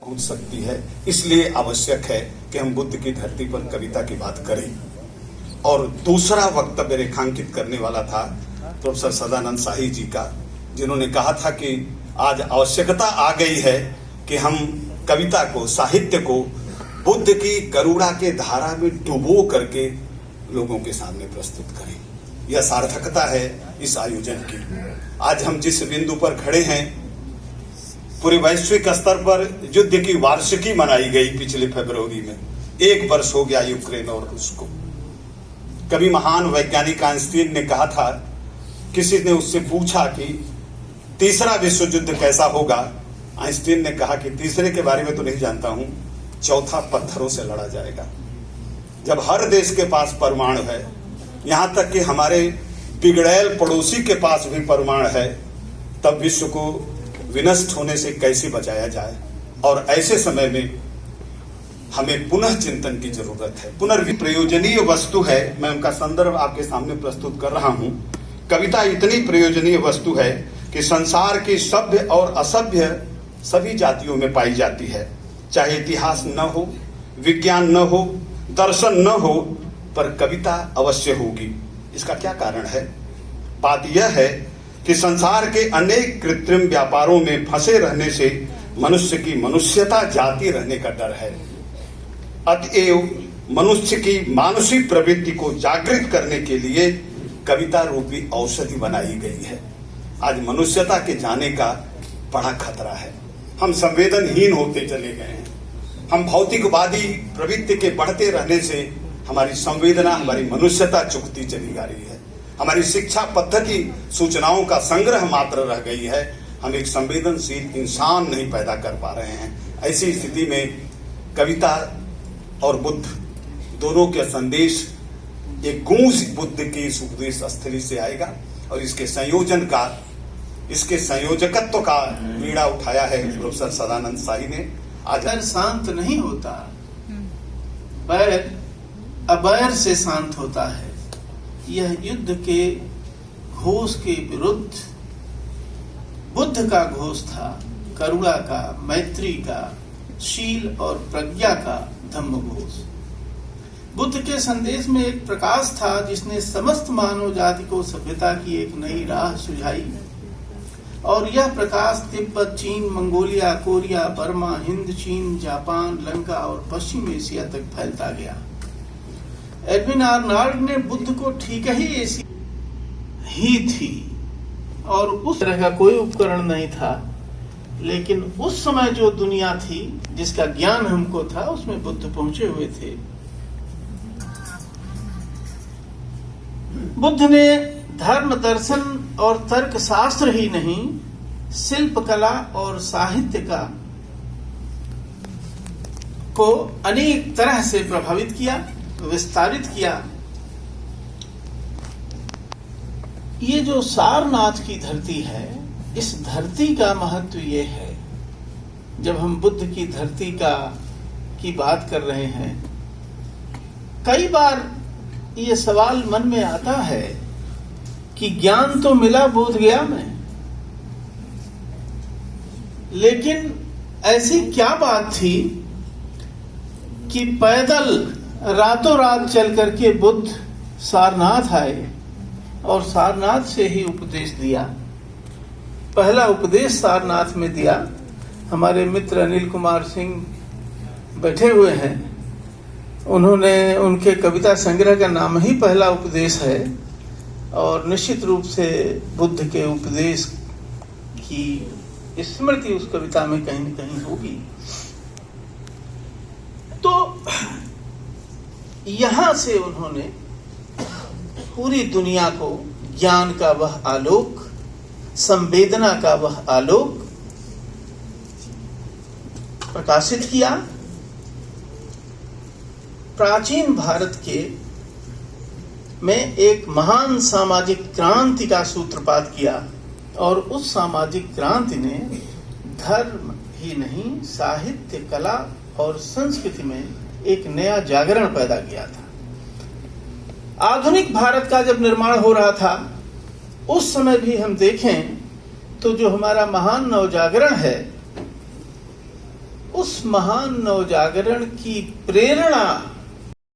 पहुंच सकती है। इसलिए आवश्यक है कि हम बुद्ध की धरती पर कविता की बात करें। और दूसरा वक्तव्य रेखांकित करने वाला था प्रोफेसर सदानंद शाही जी का, जिन्होंने कहा था कि आज आवश्यकता आ गई है कि हम कविता को, साहित्य को बुद्ध की करुणा के धारा में डुबो करके लोगों के सामने प्रस्तुत करें। यह सार्थकता है इस आयोजन की। आज हम जिस बिंदु पर खड़े हैं, पूरे वैश्विक स्तर पर युद्ध की वार्षिकी मनाई गई पिछले फरवरी में। 1 वर्ष हो गया यूक्रेन और रूस को। कभी महान वैज्ञानिक आइंस्टीन ने कहा था, किसी ने उससे पूछा कि तीसरा विश्व युद्ध कैसा होगा। आइंस्टीन ने कहा कि तीसरे के बारे में तो नहीं जानता हूं, चौथा पत्थरों से लड़ा जाएगा। जब हर देश के पास परमाणु है, यहां तक कि हमारे बिगड़ैल पड़ोसी के पास भी परमाणु है, तब विश्व को विनष्ट होने से कैसे बचाया जाए। और ऐसे समय में हमें पुनः चिंतन की जरूरत है। पुनर्प्रयोजनीय वस्तु है। मैं उनका संदर्भ आपके सामने प्रस्तुत कर रहा हूं। कविता इतनी प्रयोजनीय वस्तु है कि संसार की सभ्य और असभ्य सभी जातियों में पाई जाती है। चाहे इतिहास न हो, विज्ञान न हो, दर्शन न हो, पर कविता अवश्य होगी। इसका क्या कारण है? बात यह है कि संसार के अनेक कृत्रिम व्यापारों में फंसे रहने से मनुष्य की मनुष्यता जाती रहने का डर है। अतएव मनुष्य की मानसिक प्रवृत्ति को जागृत करने के लिए कविता रूपी औषधि बनाई गई है। आज मनुष्यता के जाने का बड़ा खतरा है। हम संवेदनहीन होते चले गए हैं। हम भौतिकवादी प्रवृत्ति के बढ़ते रहने से हमारी संवेदना, हमारी मनुष्यता चुकती चली जा रही है। हमारी शिक्षा पद्धति सूचनाओं का संग्रह मात्र रह गई है। हम एक संवेदनशील इंसान नहीं पैदा कर पा रहे हैं। ऐसी स्थिति में कविता और बुद्ध दोनों के संदेश एक गूंज बुद्ध की इस उपदेश स्थली से आएगा और इसके संयोजकत्व का बीड़ा उठाया है प्रोफेसर सदानंद शाही ने। अगर शांत नहीं होता, बैर अबैर से शांत होता है। यह युद्ध के घोष के विरुद्ध बुद्ध का घोष था, करुणा का, मैत्री का, शील और प्रज्ञा का धम्म घोष। बुद्ध के संदेश में एक प्रकाश था जिसने समस्त मानव जाति को सभ्यता की एक नई राह सुझाई। और यह प्रकाश तिब्बत, चीन, मंगोलिया, कोरिया, बर्मा, हिंद, चीन, जापान, लंका और पश्चिम एशिया तक फैलता गया। एडविन आर्नल्ड ने बुद्ध को ठीक ही ऐसी ही थी और उस तरह का कोई उपकरण नहीं था, लेकिन उस समय जो दुनिया थी जिसका ज्ञान हमको था, उसमें बुद्ध पहुंचे हुए थे। बुद्ध ने धर्म, दर्शन और तर्क शास्त्र ही नहीं, शिल्प कला और साहित्य का को अनेक तरह से प्रभावित किया, विस्तारित किया। ये जो सारनाथ की धरती है, इस धरती का महत्व ये है। जब हम बुद्ध की धरती की बात कर रहे हैं, कई बार ये सवाल मन में आता है कि ज्ञान तो मिला बोध गया में, लेकिन ऐसी क्या बात थी कि पैदल रातों रात चल करके बुद्ध सारनाथ आए और सारनाथ से ही उपदेश दिया। पहला उपदेश सारनाथ में दिया। हमारे मित्र अनिल कुमार सिंह बैठे हुए हैं, उनके कविता संग्रह का नाम ही पहला उपदेश है और निश्चित रूप से बुद्ध के उपदेश की स्मृति उस कविता में कहीं न कहीं होगी। तो यहां से उन्होंने पूरी दुनिया को ज्ञान का वह आलोक, संवेदना का वह आलोक प्रकाशित किया। प्राचीन भारत में एक महान सामाजिक क्रांति का सूत्रपात किया और उस सामाजिक क्रांति ने धर्म ही नहीं, साहित्य, कला और संस्कृति में एक नया जागरण पैदा किया था। आधुनिक भारत का जब निर्माण हो रहा था, उस समय भी हम देखें तो जो हमारा महान नवजागरण है, उस महान नवजागरण की प्रेरणा